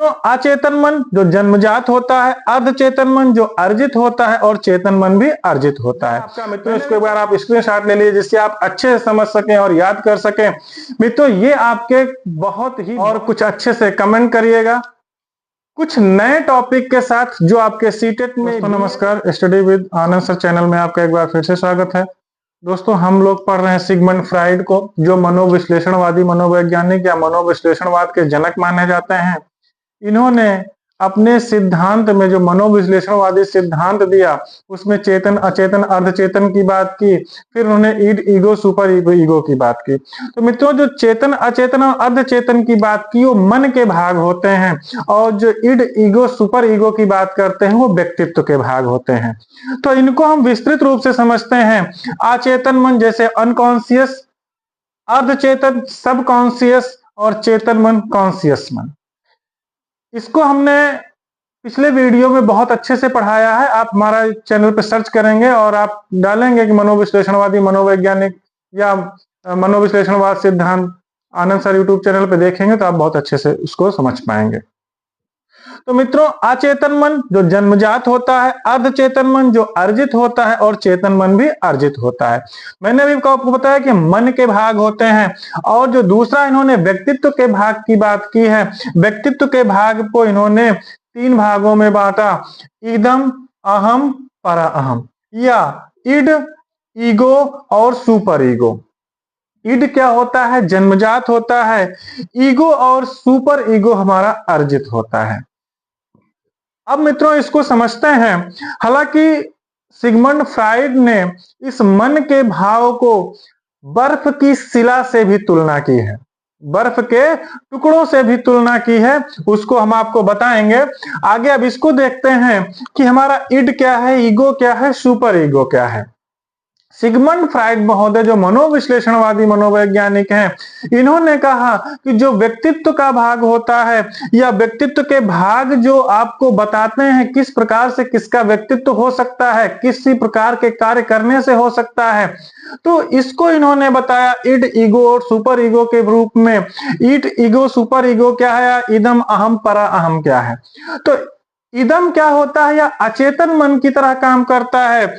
तो अचेतन मन जो जन्मजात होता है, अर्धचेतन मन जो अर्जित होता है और चेतन मन भी अर्जित होता है। आपका मित्रों इसको एक बार आप स्क्रीनशॉट ले लीजिए जिससे आप अच्छे से समझ सकें और याद कर सकें। मित्रों ये आपके बहुत ही और कुछ अच्छे से कमेंट करिएगा कुछ नए टॉपिक के साथ जो आपके सीटेट में। दोस्तों नमस्कार, study with Anand sir channel में आपका एक बार फिर से स्वागत है। दोस्तों हम लोग पढ़ रहे हैं सिगमंड फ्राइड को, जो मनोविश्लेषणवादी मनोवैज्ञानिक या मनोविश्लेषणवाद के जनक माने जाते हैं। इन्होंने अपने सिद्धांत में जो मनोविश्लेषणवादी सिद्धांत दिया उसमें चेतन अचेतन अर्धचेतन की बात की, फिर उन्होंने ईड ईगो सुपर ईगो की बात की। तो मित्रों जो चेतन अचेतन और अर्धचेतन की बात की वो मन के भाग होते हैं, और जो ईड ईगो सुपर ईगो की बात करते हैं वो व्यक्तित्व के भाग होते हैं। तो इनको हम विस्तृत रूप से समझते हैं। अचेतन मन जैसे अनकॉन्शियस, अर्धचेतन सबकॉन्शियस और चेतन मन कॉन्शियस मन। इसको हमने पिछले वीडियो में बहुत अच्छे से पढ़ाया है। आप हमारा चैनल पर सर्च करेंगे और आप डालेंगे कि मनोविश्लेषणवादी मनोवैज्ञानिक या मनोविश्लेषणवाद सिद्धांत आनंद सर यूट्यूब चैनल पे देखेंगे तो आप बहुत अच्छे से उसको समझ पाएंगे। तो मित्रों अचेतन मन जो जन्मजात होता है, अर्धचेतन मन जो अर्जित होता है और चेतन मन भी अर्जित होता है। मैंने अभी आपको बताया कि मन के भाग होते हैं, और जो दूसरा इन्होंने व्यक्तित्व के भाग की बात की है। व्यक्तित्व के भाग को इन्होंने 3 भागों में बांटा, इदम अहम परा अहम, या इड ईगो और सुपर ईगो। इड क्या होता है? जन्मजात होता है। ईगो और सुपर ईगो हमारा अर्जित होता है। अब मित्रों इसको समझते हैं। हालांकि सिगमंड फ्राइड ने इस मन के भाव को बर्फ की शिला से भी तुलना की है, बर्फ के टुकड़ों से भी तुलना की है। उसको हम आपको बताएंगे आगे। अब इसको देखते हैं कि हमारा इड क्या है, ईगो क्या है, सुपर ईगो क्या है। सिगमंड फ्राइड महोदय जो मनोविश्लेषणवादी मनोवैज्ञानिक हैं, इन्होंने कहा कि जो व्यक्तित्व का भाग होता है या व्यक्तित्व के भाग जो आपको बताते हैं किस प्रकार से किसका व्यक्तित्व हो सकता है, किसी प्रकार के कार्य करने से हो सकता है, तो इसको इन्होंने बताया इड ईगो और सुपर ईगो के रूप में। इड ईगो सुपर ईगो क्या है, या इदम अहम परा अहम क्या है। तो इदम क्या होता है, या अचेतन मन की तरह काम करता है।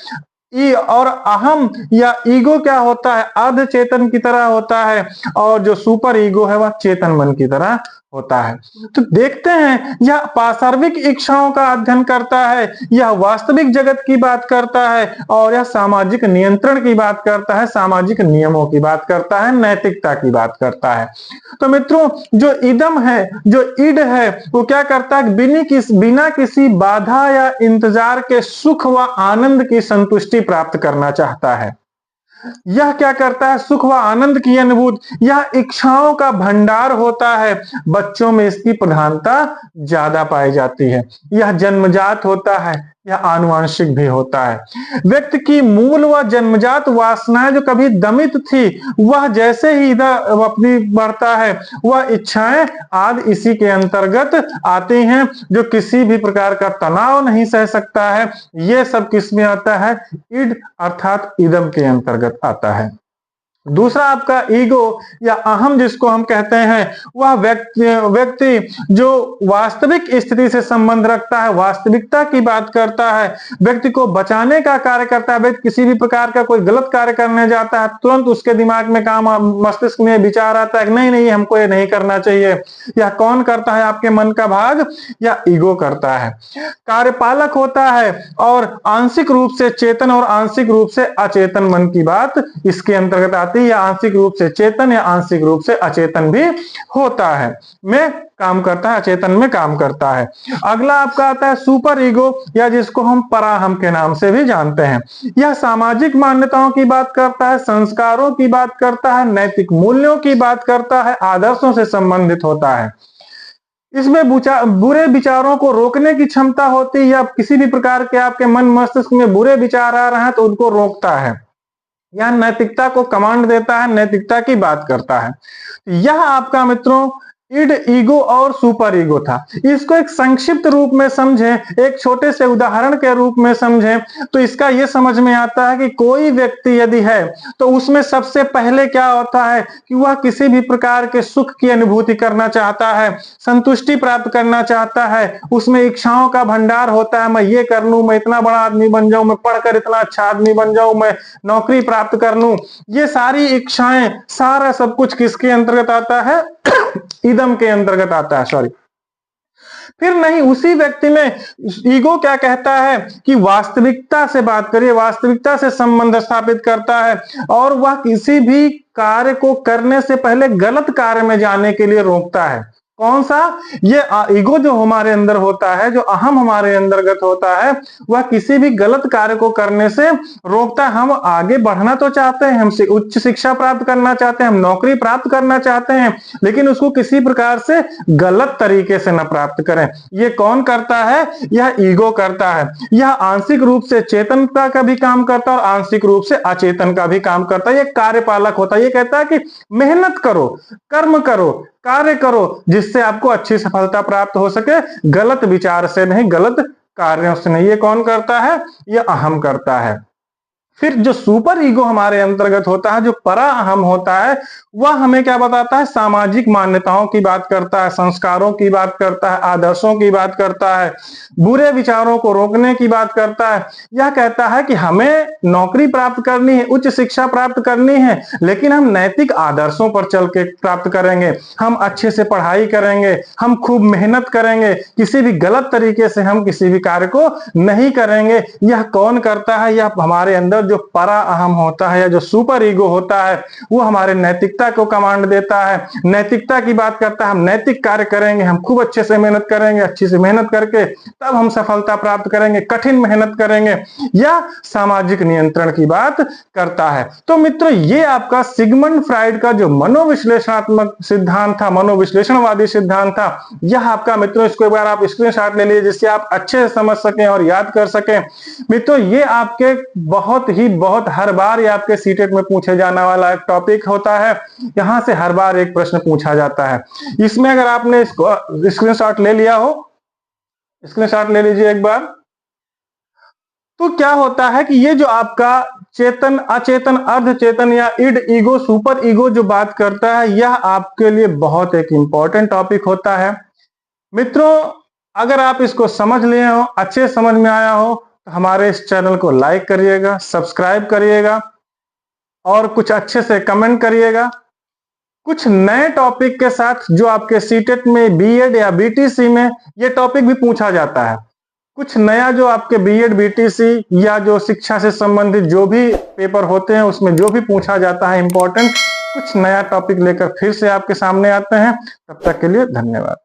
और अहम या ईगो क्या होता है, अर्धचेतन की तरह होता है। और जो सुपर ईगो है वह चेतन मन की तरह होता है। तो देखते हैं यह पार्श्विक इच्छाओं का अध्ययन करता है, यह वास्तविक जगत की बात करता है, और यह सामाजिक नियंत्रण की बात करता है, सामाजिक नियमों की बात करता है, नैतिकता की बात करता है। तो मित्रों जो इदम है, जो इड है, वो क्या करता है, बिना किसी बाधा या इंतजार के सुख व आनंद की संतुष्टि प्राप्त करना चाहता है। यह क्या करता है, सुख व आनंद की अनुभूति, यह इच्छाओं का भंडार होता है। बच्चों में इसकी प्रधानता ज्यादा पाई जाती है। यह जन्मजात होता है, यह आनुवांशिक भी होता है। व्यक्ति की मूल व जन्मजात वासनाएं जो कभी दमित थी, वह जैसे ही इधर अपनी बढ़ता है, वह इच्छाएं आदि इसी के अंतर्गत आती हैं। जो किसी भी प्रकार का तनाव नहीं सह सकता है, ये सब किस में आता है, इड अर्थात इदम के अंतर्गत आता है। दूसरा आपका ईगो या अहम जिसको हम कहते हैं, वह व्यक्ति जो वास्तविक स्थिति से संबंध रखता है, वास्तविकता की बात करता है, व्यक्ति को बचाने का कार्य करता है। व्यक्ति किसी भी प्रकार का कोई गलत कार्य करने जाता है, तुरंत उसके दिमाग में मस्तिष्क में विचार आता है कि नहीं नहीं हमको ये नहीं करना चाहिए। यह कौन करता है, आपके मन का भाग या ईगो करता है। कार्यपालक होता है, और आंशिक रूप से चेतन और आंशिक रूप से अचेतन मन की बात इसके अंतर्गत आती है, या आंशिक रूप से चेतन या आंशिक रूप से अचेतन भी होता है, में काम करता है, अचेतन में काम करता है। अगला आपका आता है सुपर ईगो, या जिसको हम पराहम के नाम से भी जानते हैं। यह सामाजिक मान्यताओं की बात करता है, संस्कारों की बात करता है, नैतिक मूल्यों की बात करता है, आदर्शों से संबंधित होता है। इसमें बुरे विचारों को रोकने की क्षमता होती है, या किसी भी प्रकार के आपके मन मस्तिष्क में बुरे विचार आ रहे हैं तो उनको रोकता है। यह नैतिकता को कमांड देता है, नैतिकता की बात करता है। यह आपका मित्रों इड, ईगो और सुपर ईगो था। इसको एक संक्षिप्त रूप में समझें, एक छोटे से उदाहरण के रूप में समझें तो इसका यह समझ में आता है कि कोई व्यक्ति यदि है तो उसमें सबसे पहले क्या होता है कि वह किसी भी प्रकार के सुख की अनुभूति करना चाहता है, संतुष्टि प्राप्त करना चाहता है, उसमें इच्छाओं का भंडार होता है। मैं ये कर लूं, मैं इतना बड़ा आदमी बन जाऊं, मैं पढ़कर इतना अच्छा आदमी बन जाऊं, मैं नौकरी प्राप्त कर लूं। ये सारी इच्छाएं, सारा सब कुछ किसके अंतर्गत आता है? इदम के अंतर्गत आता है, सॉरी। फिर नहीं, उसी व्यक्ति में ईगो क्या कहता है कि वास्तविकता से बात करिए, वास्तविकता से संबंध स्थापित करता है और वह किसी भी कार्य को करने से पहले गलत कार्य में जाने के लिए रोकता है। कौन सा? ये ईगो जो हमारे अंदर होता है, जो अहम हमारे अंतर्गत होता है, वह किसी भी गलत कार्य को करने से रोकता है। हम आगे बढ़ना तो चाहते हैं, हम उच्च शिक्षा प्राप्त करना चाहते हैं, हम नौकरी प्राप्त करना चाहते हैं, लेकिन उसको किसी प्रकार से गलत तरीके से न प्राप्त करें। ये कौन करता है? यह ईगो करता है। यह आंशिक रूप से चेतनता का भी काम करता है और आंशिक रूप से अचेतन का भी काम करता है। ये कार्यपालक होता है। ये कहता है कि मेहनत करो, कर्म करो, कार्य करो, जिससे आपको अच्छी सफलता प्राप्त हो सके, गलत विचार से नहीं, गलत कार्यों से नहीं। ये कौन करता है? ये अहम करता है। फिर जो सुपर ईगो हमारे अंतर्गत होता है, जो परा अहम होता है, वह हमें क्या बताता है? सामाजिक मान्यताओं की बात करता है, संस्कारों की बात करता है, आदर्शों की बात करता है, बुरे विचारों को रोकने की बात करता है। यह कहता है कि हमें नौकरी प्राप्त करनी है, उच्च शिक्षा प्राप्त करनी है, लेकिन हम नैतिक आदर्शों पर चल के प्राप्त करेंगे, हम अच्छे से पढ़ाई करेंगे, हम खूब मेहनत करेंगे, किसी भी गलत तरीके से हम किसी भी कार्य को नहीं करेंगे। यह कौन करता है? यह हमारे अंदर जो परा अहम होता है या जो सुपर ईगो होता है, वो हमारे नैतिकता को कमांड देता है, नैतिकता की बात करता है। हम नैतिक कार्य करेंगे, हम खूब अच्छे से मेहनत करेंगे, अच्छी से मेहनत करके तब हम सफलता प्राप्त करेंगे, कठिन मेहनत करेंगे, या सामाजिक नियंत्रण की बात करता है। तो मित्रों, ये आपका सिगमंड फ्राइड का जो मनोविश्लेषणात्मक सिद्धांत था, मनोविश्लेषणवादी सिद्धांत था, यह आपका मित्रों, इसको एक बार आप स्क्रीनशॉट ले लीजिए जिससे आप अच्छे से समझ सकें और याद कर सकें। मित्रों, ये आपके बहुत हर बार ये आपके सीटेट में पूछे जाने वाला एक टॉपिक होता है। यहां से हर बार एक प्रश्न पूछा जाता है। इसमें अगर आपने इसको स्क्रीनशॉट ले लिया हो, स्क्रीनशॉट ले लीजिए एक बार। तो क्या होता है कि ये जो आपका चेतन, अचेतन, अर्धचेतन या इड, ईगो, सुपर ईगो जो बात करता है, यह आपके लिए बहुत एक इंपॉर्टेंट टॉपिक होता है। मित्रों, अगर आप इसको समझ लिए हो, अच्छे समझ में आया हो, तो हमारे इस चैनल को लाइक करिएगा, सब्सक्राइब करिएगा और कुछ अच्छे से कमेंट करिएगा। कुछ नए टॉपिक के साथ जो आपके सीटेट में, बीएड या बीटीसी में ये टॉपिक भी पूछा जाता है। कुछ नया जो आपके बीएड, बीटीसी या जो शिक्षा से संबंधित जो भी पेपर होते हैं उसमें जो भी पूछा जाता है इंपॉर्टेंट, कुछ नया टॉपिक लेकर फिर से आपके सामने आते हैं। तब तक के लिए धन्यवाद।